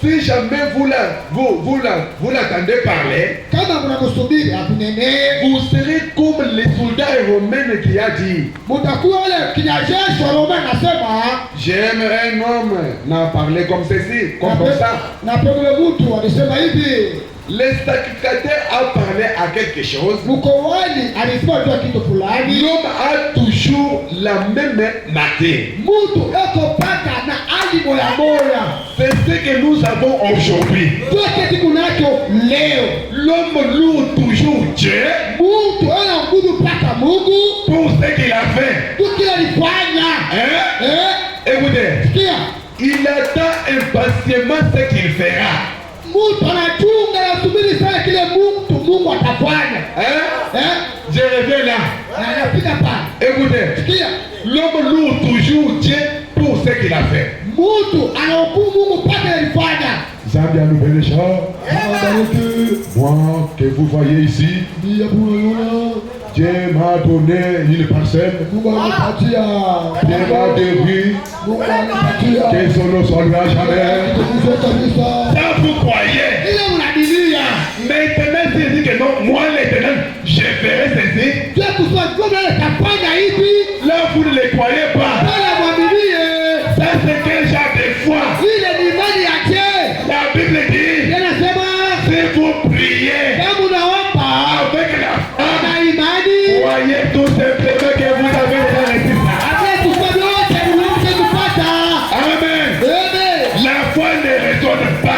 Si jamais vous l'attendez parler, vous serez comme les soldats romains qui a dit. J'aimerais un homme n'a parlé comme ceci, comme ça. Le sacrificateur a parlé à quelque chose. L'homme a toujours la même matière. C'est ce que nous avons aujourd'hui. L'homme loue toujours Dieu pour ce qu'il a fait. Écoutez, il attend impatiemment ce qu'il fera. Je reviens là. Écoutez, l'homme loue toujours Dieu pour ce qu'il a fait. Zambia nous bénisse. Moi que vous voyez ici, Dieu m'a donné une parcelle. Dieu m'a dévie que son nom soit loué à jamais. Ça vous croyez. Maintenant, c'est dit que non, moi l'éternel, je ferai ceci. Là, vous ne les croyez pas. Ça, c'est quel genre de foi? La Bible dit, si vous priez avec la foi, croyez tout simplement que vous avez déjà reçu ça. Amen. La foi ne raisonne pas.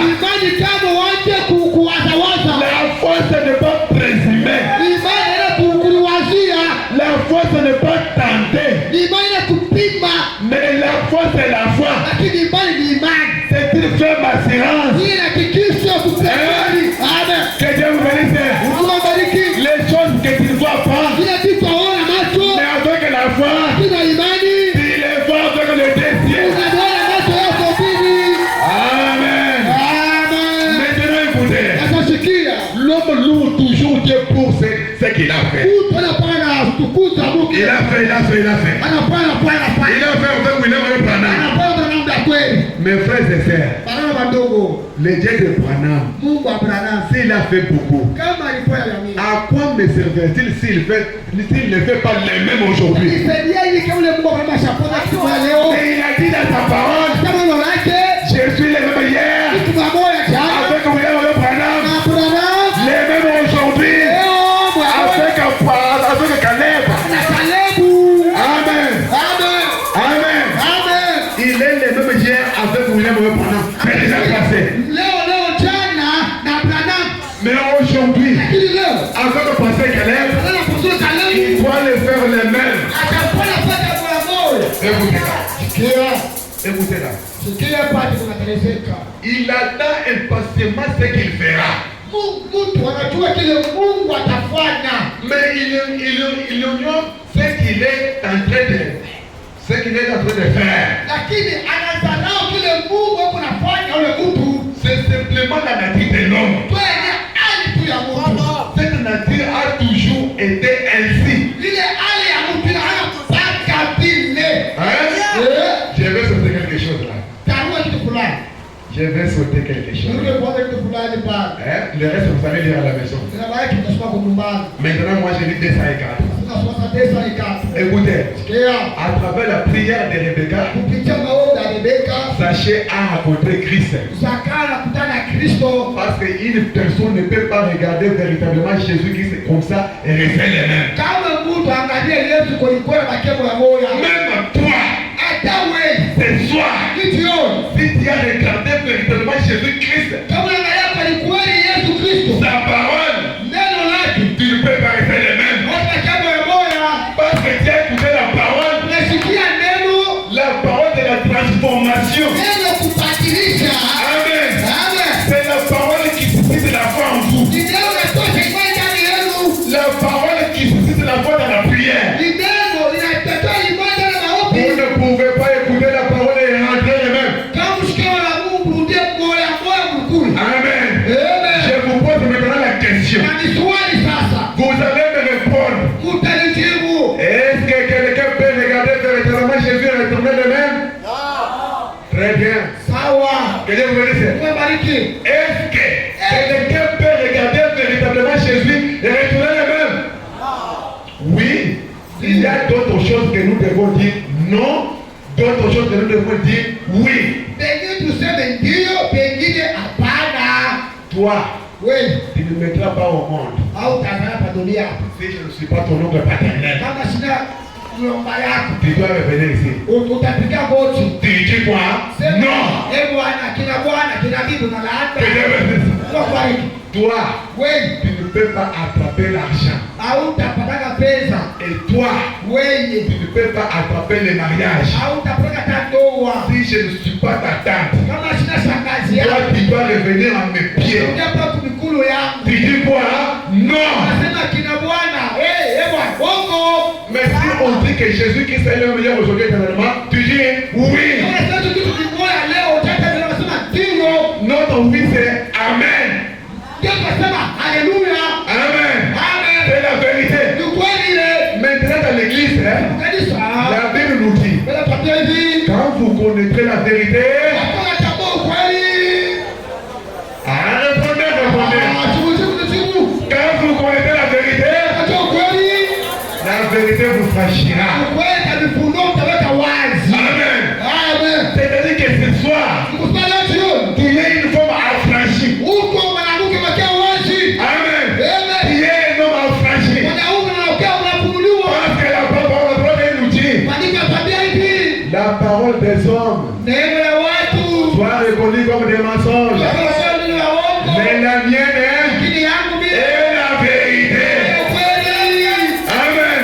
La foi, ce n'est pas présumer. La foi, ce n'est pas tenter. Mais la foi, c'est la foi. C'est une ferme assurance. Que Dieu vous bénisse. Les choses que tu ne vois pas, mais avec la foi, il est fort avec le désir. Amen. Maintenant, écoutez, l'homme loue toujours Dieu pour ce qu'il a fait. Il a fait avec William Branham. Mes frères et sœurs, le Dieu de Branham, s'il a fait beaucoup, à quoi me servirait-il s'il ne fait pas les mêmes aujourd'hui? Et il a dit dans sa parole, je suis le même hier, avec William Branham, les mêmes aujourd'hui, avec Caleb. Amen. Il est le même hier avec William Branham. C'est déjà passé. Mais aujourd'hui, avec le passé Caleb, il doit le faire les mêmes. Écoutez là. Il attend impatiemment ce qu'il fera. Mais il ignore ce qu'il est en train de faire. C'est simplement la nature de l'homme. Cette nature a toujours été ainsi. Je vais sauter quelque chose là. Je vais sauter quelque chose. Le reste, vous allez lire à la maison. Maintenant, moi, je lis 204. Écoutez, à travers la prière de Rebecca, sachez a rencontré Christ. Parce qu'une personne ne peut pas regarder véritablement Jésus-Christ comme ça et rester les mêmes. Même toi, ce soir, si tu as regardé véritablement Jésus-Christ, sa parole, tu ne peux pas rester les mêmes. Parce que tu as écouté la parole de la transformation. Amen. C'est la parole qui suscite la foi en vous. La parole qui suscite la foi dans la prière. Vous ne pouvez pas écouter la parole et rentrer les mêmes. Amen. Je vous pose maintenant la question. Vous allez me répondre. Est-ce que quelqu'un peut regarder véritablement Jésus et retourner le même? Très bien. Sawa. Que Dieu vous bénisse. Tumebariki. Est-ce que quelqu'un peut regarder véritablement Jésus et retourner le même? Oui. Il y a d'autres choses que nous devons dire non. D'autres choses que nous devons dire oui. Pengine tuseme ndio, pengine hapana. Toi, Oui. tu ne mettras pas au monde Au tazama pa dunia. si je ne suis pas ton oncle paternel. Kama sina mlomba yako. Tu dois revenir ici. Utapiga goti. Tu dis quoi? Non. Bwana, kina bibi na laana. Que Dieu bénisse. Tunakubariki. Toi, Wewe tu ne peux pas attraper l'argent. hautapata pesa. Et toi, Wewe tu ne peux pas attraper le mariage. hautapata ndoa. Si je ne suis pas ta tante, Kama sina shangazi toi, yako. tu dois revenir à mes pieds. Unapa kumikulu yangu. Tu dis quoi? Non. Nasema kina Bwana, bwana, bongo. Mais si on dit que Jésus-Christ est le meilleur aujourd'hui éternellement, tu dis oui. Sasa kitu kimoja leo tata tunasema ndio. Notre oui c'est Amen. Ndio tunasema haleluya. Amen. Amen. C'est la vérité. Ni kweli ile. Maintenant dans l'église, Kanisa. la Bible nous dit, Bela patia hivi. quand vous connaîtrez la vérité, Hakuna jambo kweli. répondez. Chibu. Quand vous connaîtrez la vérité, Ndio kweli. la vérité vous franchira. Kweli tabifuno utaweka wazi. Amen. Amen. C'est-à-dire que ce soir, Kusala jioni. il y a une femme affranchie. Uko mwanamke wakia wazi. Amen. Amen. Il y a un homme affranchi. Mwanaume anaokea unafunuliwa. Parce que la parole nous dit, Maandiko yakwambia hivi. la parole des hommes Neema ya watu. soit reconnue comme des mensonges. Ni ya uongo. Mais la mienne Lakini yangu mimi. est la vérité. Kweli. Amen. Amen.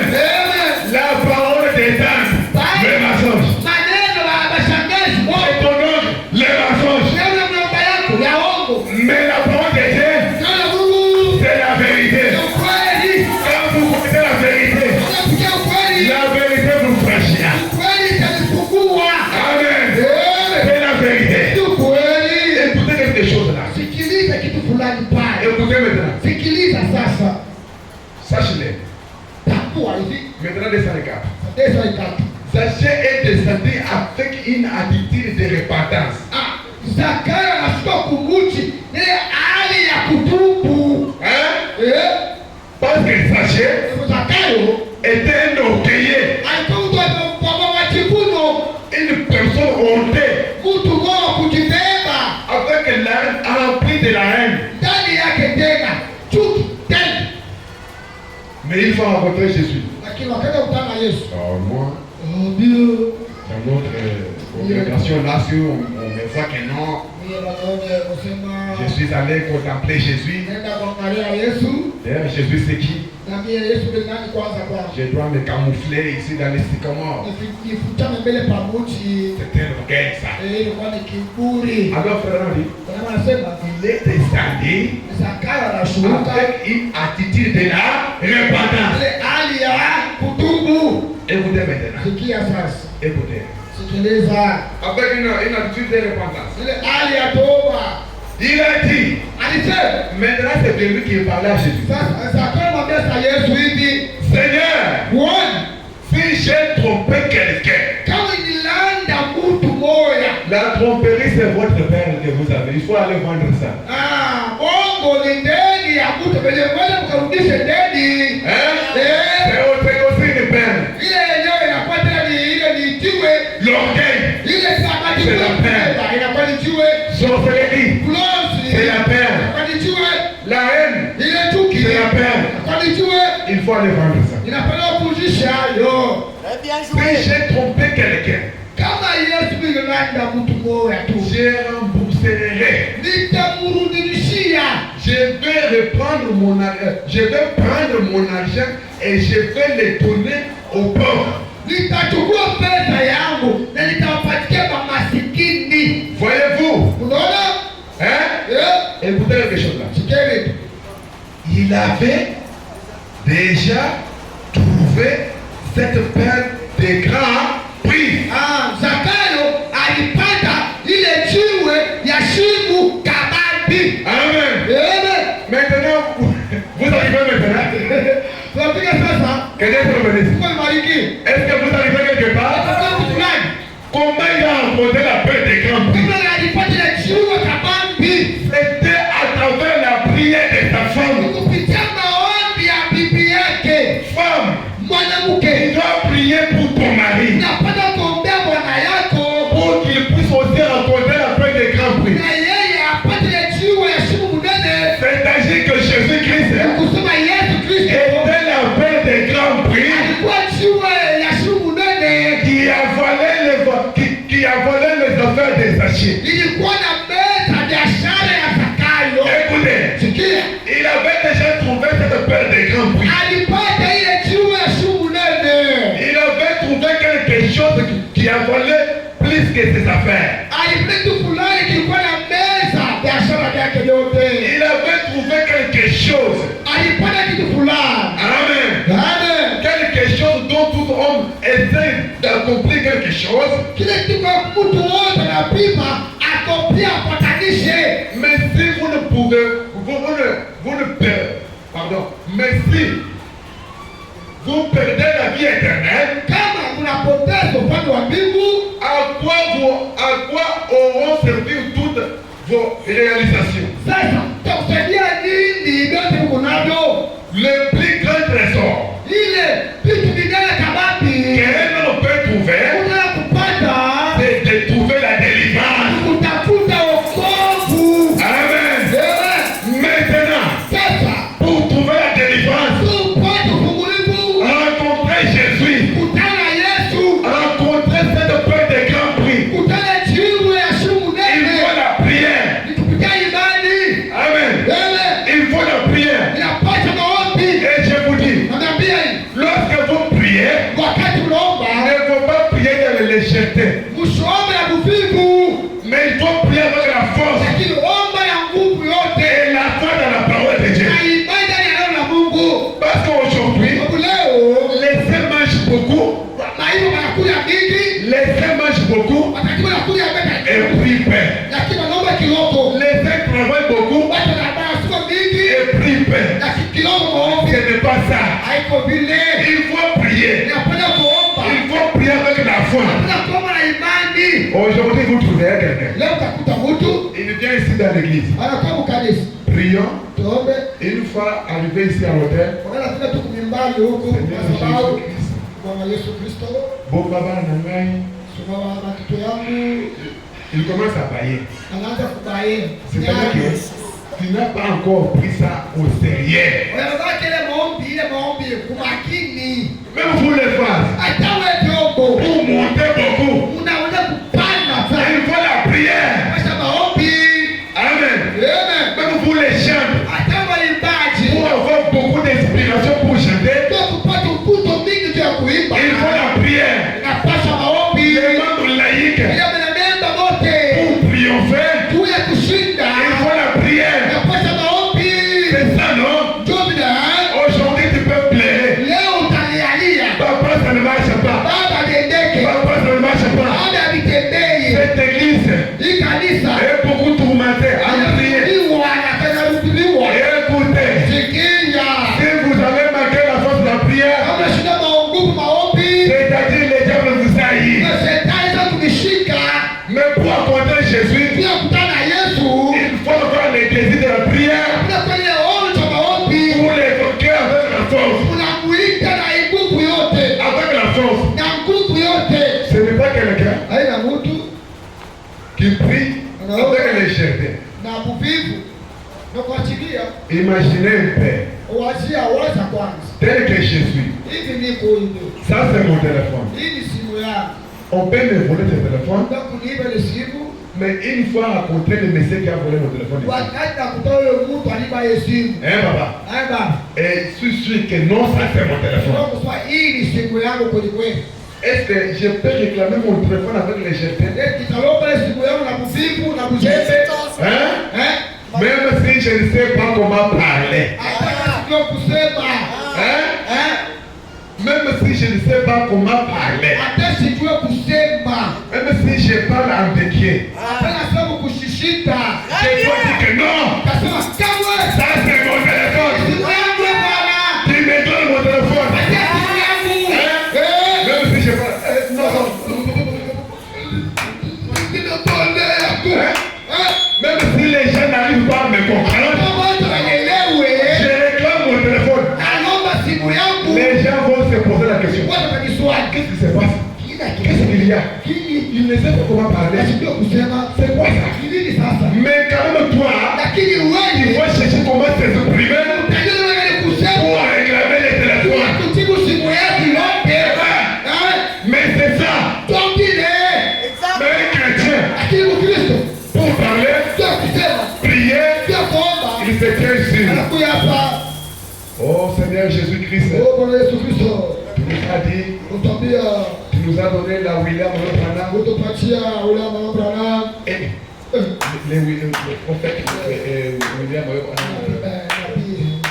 La parole des tantes, les mensonges. Maneno ya bashangazi Et wote. ton oncle, les mensonges. Neema ya mlomba yako ya uongo. Mais la parole de Dieu, Neno la Mungu. c'est la vérité. Ni kweli. Quand vous connaissez la vérité, Unapitia kweli. la vérité vous franchira. Kweli itanifungua. Amen. Amen. C'est la vérité. Ni kweli. Écoutez quelque chose là. Sikiliza kitu fulani pale. Écoutez maintenant. Sikiliza sasa. Sache-le. Tambua hivi. Maintenant, descendez le cap. Desa ikatu. Zachée est descendu avec une attitude de repentance. Zakayo anashuka kumuchi ile hali ya kutubu. Hein? Parce que Zachée Zakayo était un orgueilleux, alikuwa mtu wa majivuno, une personne honteux, mtu wa kujibeba, avec l'âme remplie de la haine. ndani yake tena chuki tena. Mais il faut rencontrer Jésus. Lakini wakati kutana na Yesu, Moi, ndio dans notre congrégation là, si on me voit que non, mimi naona kusema je suis allé contempler Jésus. nenda kuangalia Yesu. D'ailleurs, Jésus c'est qui? Na mimi Yesu ni nani kwanza kwa? Je dois me camoufler ici dans les sycamores. Nifutame mbele pamoja. C'est un orgueil ça. Ilikuwa ni kiburi. Alors frère Randy, Kwa anasema il est descendu Zakayo anashuka avec une attitude de la repentance. ile hali ya kutubu. Écoutez maintenant. Sikia sasa. Écoutez. Sikiliza. Avec une attitude de repentance. Ile hali ya toba. Il a dit, Alisema maintenant c'est de lui qui parlait à Jésus. sasa Zakayo mwambia sa Yesu hivi, Seigneur, Bwana, si j'ai trompé quelqu'un, kama nilanda mtu moya, la tromperie c'est votre père que vous avez. Il faut aller vendre ça. bongo ni deni ya mtu penye kwenda mkarudishe deni. C'est aussi une peine. Ile yenyewe inakuwa tena ni ile ni jiwe. L'orgueil, Ile sabati C'est la peine. inakuwa ni jiwe. sorcellerie, Close c'est la peine. inakuwa ni jiwe. La haine, Ile chuki c'est la peine. inakuwa ni jiwe. Il faut aller vendre ça. Inapenda kujisha yo. Si j'ai trompé quelqu'un, Kama Yesu nilanda mtu moya tu, je rembourserai. nitamrudishia. Je vais reprendre mon argent. Je vais prendre mon argent et je vais le donner aux pauvres. Nitachukua pesa yangu na nitawapatia masikini. Voyez-vous? Unaona? Écoutez quelque chose là. Sikeni. Il avait déjà trouvé cette perle de grand prix. Zakayo alipata ile jiwe ya shimu kabambi. Amen. Maintenant, vous arrivez maintenant. Tunapiga sasa. Que Dieu vous bénisse. Kwa mariki. Est-ce que vous arrivez quelque part? Comment il a rencontré la perle de grand affaires des Zachiers. ilikuwa na meza biashara ya Zakayo. Écoutez, Sikia, il avait déjà trouvé cette paire de grands prix. alipata ile jiwe ya shumu nene. Il avait trouvé quelque chose qui a volé plus que ses affaires. Alipata kitu fulani kilikuwa na meza biashara yake yote. Il avait trouvé quelque chose. Alipata kitu fulani. Amen. Amen. Quelque chose dont tout homme essaie d'accomplir quelque chose. Kile kitu kwa mtu wote anapima akopia apatanishe. Mais si vous ne pouvez, vous ne perdez, pardon, mais si vous perdez la vie éternelle, Kama unapoteza upande wa mbingu, à quoi auront servi toutes vos réalisations? sasa utakusaidia nini vyote uko navyo? Le plus grand trésor Ile vitu vingine kabambi qu'un homme peut trouver, unataka kupata c'est de trouver la délivrance. kutafuta wokovu. Amen. Amen. Maintenant, Sasa pour trouver la délivrance, tupate ufungulivu, rencontrer Jésus, kutana na Yesu, rencontrer cette paire de grands prix. kutana jiwe ya shumu Il nene. faut la prière. Ni kupitia imani. Amen. Amen. Il faut la prière. Ninapata maombi. Et je vous dis, Naambia hivi, lorsque vous priez, wakati unaomba il ne faut pas prier dans la légèreté, msiombe na kuvivu, mais il faut prier avec la force lakini omba ya nguvu yote et la foi dans la parole de Dieu. na imani ndani ya neno la Mungu. Parce qu'aujourd'hui, Sababu leo les saints mangent beaucoup, maivo wanakula mingi, les saints mangent beaucoup watakiwa nakula et mbele, prient paix. lakini wanaomba kiloko. Les saints travaillent beaucoup Watu wanabaya siku mingi, et prient paix. lakini kiloko maombi Ce n'est pas ça. haiko vile. Il faut prier. Ninapenda kuomba, Il faut prier avec la foi. napenda kuomba na imani. Aujourd'hui, vous trouverez quelqu'un. Leo utakuta mtu Il vient ici dans l'église. anakaa mkanisa, Prions. tuombe. Une fois arrivé ici à l'hôtel, Wakaenda tena tu kumimbali huku Seigneur kwa sababu Jésus-Christ, Bwana Yesu Kristo, bon baba nangai, sumawa na kitu yangu il commence à bailler. anaanza kubaye. C'est-à-dire que tu n'as pas encore pris ça au sérieux. Wanataka ile maombi kumakini. Même vous les femmes, Hata wewe vyombo pour monter beaucoup, unaweza kupanda sana. il faut la prière. Kwa maombi. Amen. Amen. Même vous les chantez, Hata waimbaji pour avoir beaucoup d'inspiration pour chanter, ndio kupata mvuto mingi tu ya kuimba. il faut la prière. Napasha maombi. Les membres laïcs, Ile mnaenda wote pour triompher, juu ya kushinda. il faut la prière. Napasha maombi. C'est ça, non? Ndio bila Aujourd'hui, tu peux pleurer. leo utalialia. Papa, ça ne marche pas. Baba dendeke. Papa, ça ne marche pas. Baba vitembei. Cette église Hii kanisa est beaucoup tourmentée. À prier. anarudiwa anarudiwa. Écoutez, Sikia. si vous avez manqué la force de la prière, Kama shida maunguvu maombi. c'est-à-dire les diables vous haïssent. Na shetani za kunishika. Mais pour rencontrer Jésus, Pia kutana na Yesu. il faut avoir les désirs de la prière Kuna kwenye ono cha maombi. pour l'évoquer avec la force. Unamuita na nguvu yote. Avec la force. Na nguvu yote. Ce n'est pas quelqu'un Haina mtu qui prie avec légèreté. na buvivu. Na kuachilia Imaginez un père uwazia waza kwanza. tel que je suis. Hivi niko hivi. Ça, c'est mon téléphone. Hii ni simu yangu. On peut me voler ce téléphone, Ndio kuniiba ile simu. mais une fois rencontré le monsieur qui a volé mon téléphone ici. Wakati nakutoa yule mtu aliba ile simu. Hein, papa? Aiba. Et je suis sûr que non, ça c'est mon téléphone. Ndio kusema hii ni simu yangu kweli kweli. Est-ce que je peux réclamer mon téléphone avec légèreté? Nitalomba ile simu yangu na buvivu na buzembe. Hein? Eh? Même si je ne sais pas comment parler. Hata sio kusema. Hein? Eh? Même si je ne sais pas comment parler. Hata sijue kusema. Même si je parle en béquier. Hapana sababu kushishita. Je dois dire que non. Kasema kawe. Ça c'est mon téléphone. Simu yangu bwana. Tu me donnes mon téléphone. Acha simu yangu. Hein? Eh? Même si je parle. Non, non. Ninatolea tu. Hein? Eh? Même si les gens n'arrivent pas à me comprendre, Kama watu waelewe. je réclame mon téléphone. Naomba simu yangu. Les gens vont se poser la question. Watu watajiswali. Qu'est-ce qui se passe? Kila Qu'est-ce kitu. qu'il y a? Il ne sait pas comment parler. Nasijua kusema. C'est quoi ça? Ni nini sasa? Mais quand même toi, Lakini il wewe faut chercher comment s'exprimer utajua wewe kusema. pour réclamer les téléphones. Kutibu simu yako yote. Eh? Mais c'est ça. Tokile. Mais un chrétien, parler, prier, il se tient ici. Oh Seigneur Jésus-Christ, tu nous as dit, tu nous as donné la William Branham et le prophète William Branham.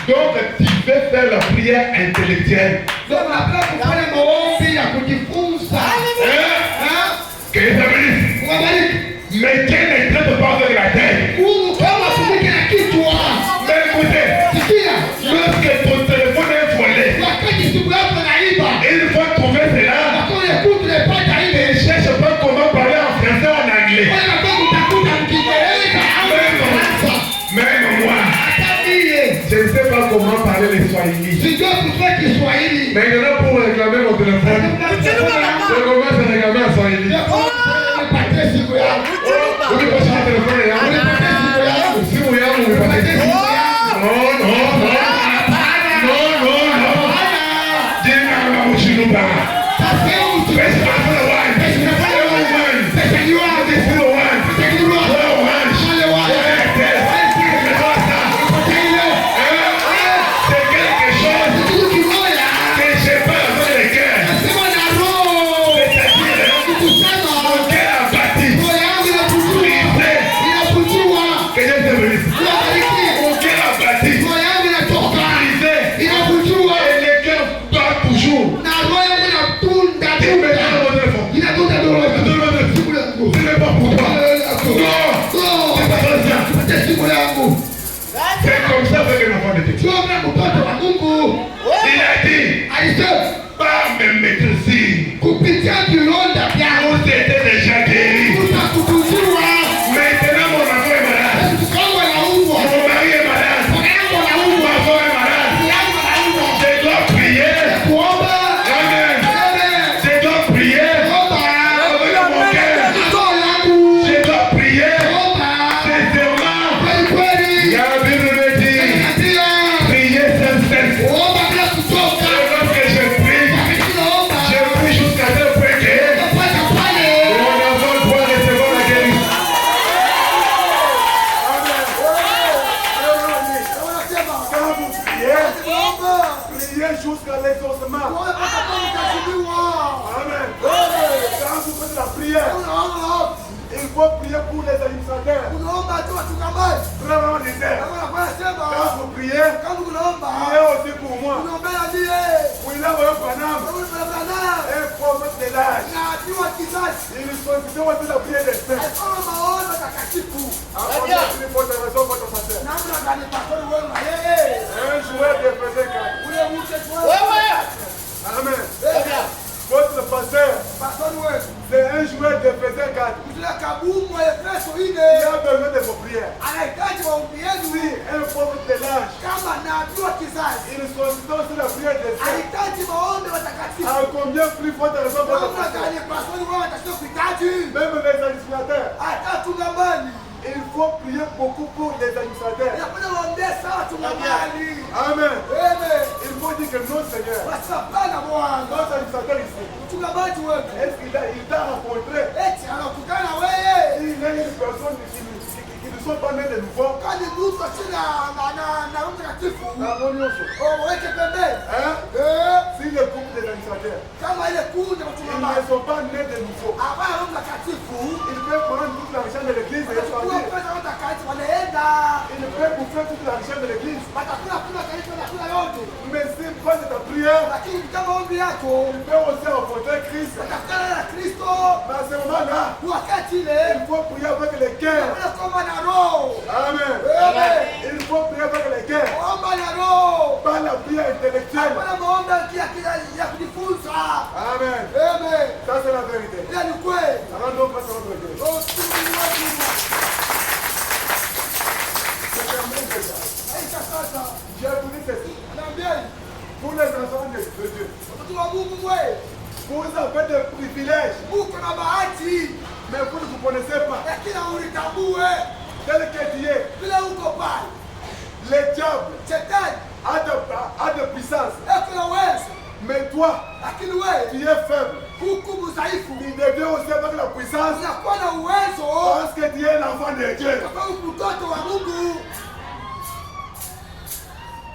Donc tu veux faire la prière intellectuelle. Que ça veut dire? Mais quel est train de parler de la terre? Mais écoutez, lorsque ton téléphone est volé, il faut trouver cela. Ne cherche pas comment parler en français ou en anglais. Même moi, je ne sais pas comment parler les Swahili. Maintenant pour réclamer mon téléphone, je commence à réclamer en Swahili. Oui, parce que le téléphone est là. Si vous voyez, vous ne pas. C'est comme ça que l'enfant de Dieu. Il a dit, pas me mettre ici. Vous étiez déjà guéri. Maintenant mon enfant est malade. Mon mari est malade. Mon enfant est malade. Je dois prier. Amen. Je dois prier. Avec mon cœur. Je dois prier. Sincèrement. La Bible me dit, priez sans cesse. Et lorsque je prie jusqu'à ce point que mon enfant doit recevoir la guérison. Quand vous priez jusqu'à l'exaucement. Amen. Quand vous faites la prière, il faut prier pour les administrateurs. Vraiment les aides. Quand vous priez, priez aussi pour moi. William Branham, un prophète de l'âge. Il sollicite aussi la prière des saints. Il faut te raison votre pasteur. Un joueur de faisait 4. Amen. Votre pasteur, c'est un joueur de faisait 4. Il a besoin de vos prières. Si un prophète de l'âge, il sollicite aussi la prière des saints. À combien plus forte raison votre pasteur? Même les administrateurs. Il faut prier beaucoup pour les administrateurs. Amen. Il faut dire que non, Seigneur, notre administrateur ici, est-ce qu'il t'a rencontré? Il y a une personne qui ne sont pas nés de nouveau. Si le couple des administrateurs, ils ne sont pas nés de nouveau, ils peuvent prendre toute l'argent de l'église et partir. Il peut bouffer toute l'argent de l'église. Mais s'il passe ta prière, il peut aussi rencontrer Christ. Mais à ce moment-là, il faut prier avec les cœurs. Amen. Il faut prier avec les cœurs. Pas la prière intellectuelle. Amen. Ça c'est la vérité. Rendons grâce à notre Dieu. J'ai voulu ceci. Pour les enfants de Dieu, vous avez des privilèges, mais vous ne vous connaissez pas. Tel que Dieu, le diable a de puissance. Mais toi, tu es faible. Il devient aussi avec la puissance. Parce que Dieu est l'enfant de Dieu. Kwa sababu mtoto wa Mungu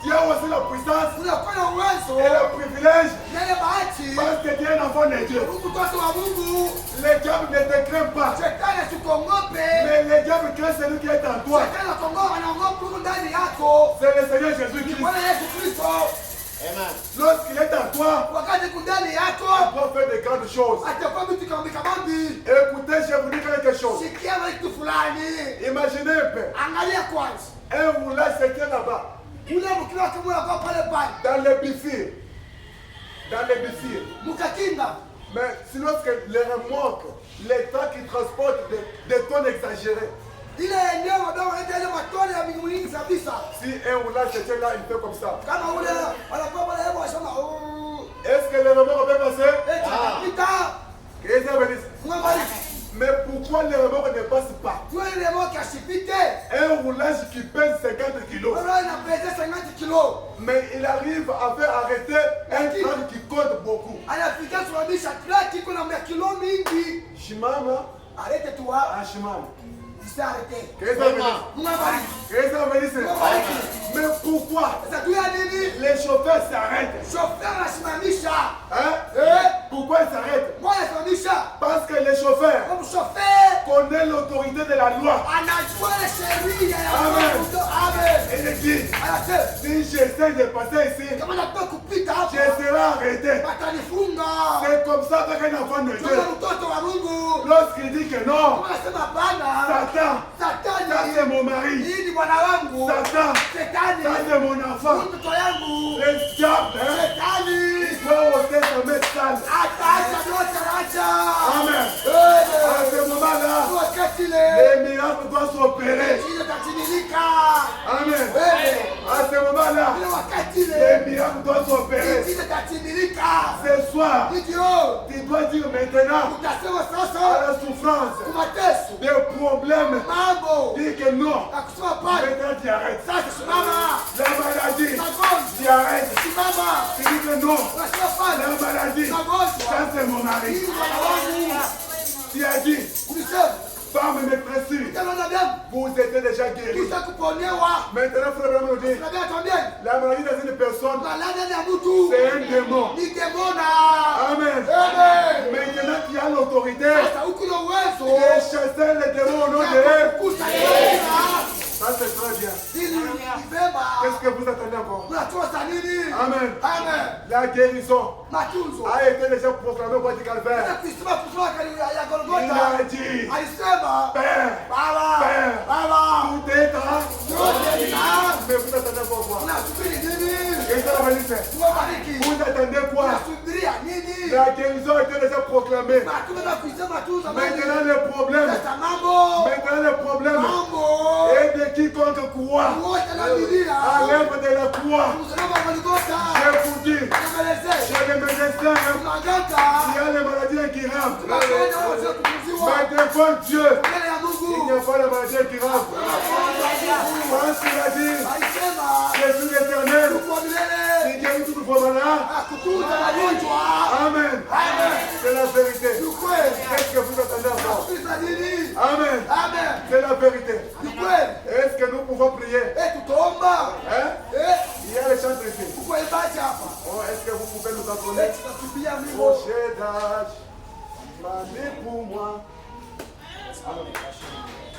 Dieu a aussi la puissance unakuwa na uwezo et le privilège na ile bahati. parce que tu es un enfant de Dieu. Mtoto wa Mungu, Le diable ne te craint pas, shetani asikuogope. mais le diable craint celui qui est en toi. Shetani anaogopa Mungu ndani yako. C'est le Seigneur Jésus-Christ. Bwana Yesu Kristo, Lorsqu'il est en toi, wakati ndani il yako peut faire de grandes choses. atakuwa vitu kabambi. Écoutez, je vais vous dire quelque chose. Sikia kitu fulani. Imaginez un peu, Angalia kwanza. un roulage se tient là-bas, Ule mkiwa kama kwa pale pale. dans les biffires. Dans les biffires. Mkakinga. Mais sinon, lorsque les remorques, les temps qui transportent des tonnes exagérées, Ile eneo ambao wanaita ile matone ya mingi mingi kabisa. si un roulage se tient là, il fait comme ça. Kama ule wanakuwa pale hebu wasema Est-ce que les remorques peuvent passer? Pita. Qu'est-ce que ça veut dire? Mwangalie. Mais pourquoi les remorques ne passent pas? Toi ile moto asipite. Un roulage qui pèse 50 kilos, Wewe inapesa 50 kilos. mais il arrive à faire arrêter un train qui compte beaucoup. Anafika kusababisha traki kuna kilo mingi. Shimama, Arrête toi. ah, Shimama. S'arrêter. Qu'est-ce que ça veut dire? Mwangalie. Qu'est-ce que ça veut dire? Mais pourquoi Sasa tu ya nini? les chauffeurs s'arrêtent? Chauffeur anasimamisha. Hein? Pourquoi ils s'arrêtent? Moi anasimamisha. Parce que les chauffeurs Comme chauffeur connaissent l'autorité de la loi. anajua sheria ya Amen. Mungu. Amen. Et il dit, Anasema si j'essaie de passer ici, kama nataka kupita je hapa serai arrêté. watanifunga. C'est comme ça qu'un enfant de Dieu, Tuna mtoto wa Mungu. lorsqu'il dit que non, Kama anasema bana. Satan, ça Satani. c'est mon mari, Hii ni bwana wangu. Satan, Shetani. ça c'est mon enfant. Mtoto yangu. Le diable, hein, Shetani. il doit ôter sa main sale. Ataacha yote acha. Amen. À ce moment-là, Wakati ile. les miracles doivent s'opérer. Ile tatimilika. Amen. Wewe. À ce moment-là, Ile wakati ile. les miracles doivent s'opérer. Ile tatimilika. Ce soir, Ndio. tu dois dire maintenant Utasema à sasa la souffrance, kumateso. des problèmes, Mambo. dis que non. Akusema pale. Maintenant, tu arrêtes. Sasa simama. La maladie, Magonjwa. tu arrêtes. Simama. Tu dis que non. Unasema pale. La maladie, Magonjwa. ça c'est mon mari. Hii ni bwana wangu. Tu as dit, Ulisema. femme mépressée, Kama na damu. vous étiez déjà guéri. Kisha kuponewa. Maintenant, frère Abraham nous dit, Tunabia tuambie. la maladie dans une personne, Malada ya mtu. c'est un démon. Ni demona. Amen. Amen. Maintenant, tu as l'autorité Sasa huku na uwezo. de chasser les démons au nom de Dieu. Kukuta yeye. Ça, c'est très bien. Ili ni vema. Qu'est-ce que vous attendez encore? Unatoa nini? Amen. Amen. La guérison Matunzo. a été déjà proclamée au roi du Calvaire. Kusema kali ya Il Golgotha. a dit, Alisema. Père, Baba. Père, Baba. tout est en Yote ni na. mais vous attendez encore quoi? Unasubiri nini? Qu'est-ce que ça veut dire? Tuwabariki. Vous attendez quoi? Unasubiria nini? La guérison a été déjà proclamée. Matunda na kusema tu za Maintenant le problème, Sasa mambo. maintenant le problème Mambo. est de quiconque croit Wote na Biblia. à l'œuvre de la croix. Msalaba wa Golgotha. Je vous dis, Tumeleze. chez les médecins, Maganga. il y a les maladies incurables. Tunakwenda wote kufuziwa. Mais devant Dieu, Mbele ya il n'y Mungu. a pas de maladie incurable. Parce qu'il a dit, Alisema. Jésus l'éternel, Kwa milele. il guérit tout vos malades. Akutunza magonjwa. Amen. Amen. C'est la vérité. Ni kweli. Qu'est-ce que vous attendez encore? Tunza nini? Amen. Amen. C'est la vérité. Ni kweli. Est-ce que nous pouvons prier? Tutaomba. Hein? Il y a les chantres ici. Uko ibada hapa. Oh, est-ce que vous pouvez nous entendre? Tutakimbia mlimo. Rocher d'âge, mané pour moi.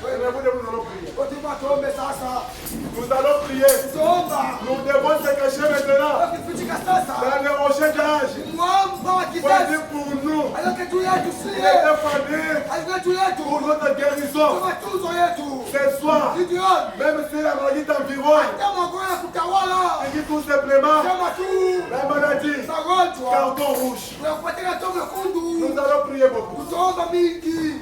Nous allons prier. Otima tuombe sasa. Nous allons prier. Tuomba. Nous devons se cacher maintenant Tukifichika sasa. dans le rocher d'âge. Mwamba wa Voici kizazi. pour nous, Alioke juu yetu sie. les familles, Alioke juu yetu. pour notre guérison. Kwa matunzo yetu. Ce soir, Gideon. même si la maladie t'environne, Hata magonjwa ya kutawala. je dis tout simplement, Sema tu. la maladie, Magonjwa. carton rouge. Unakupatia tomo Nous mekundu. allons prier beaucoup. Utaomba mingi.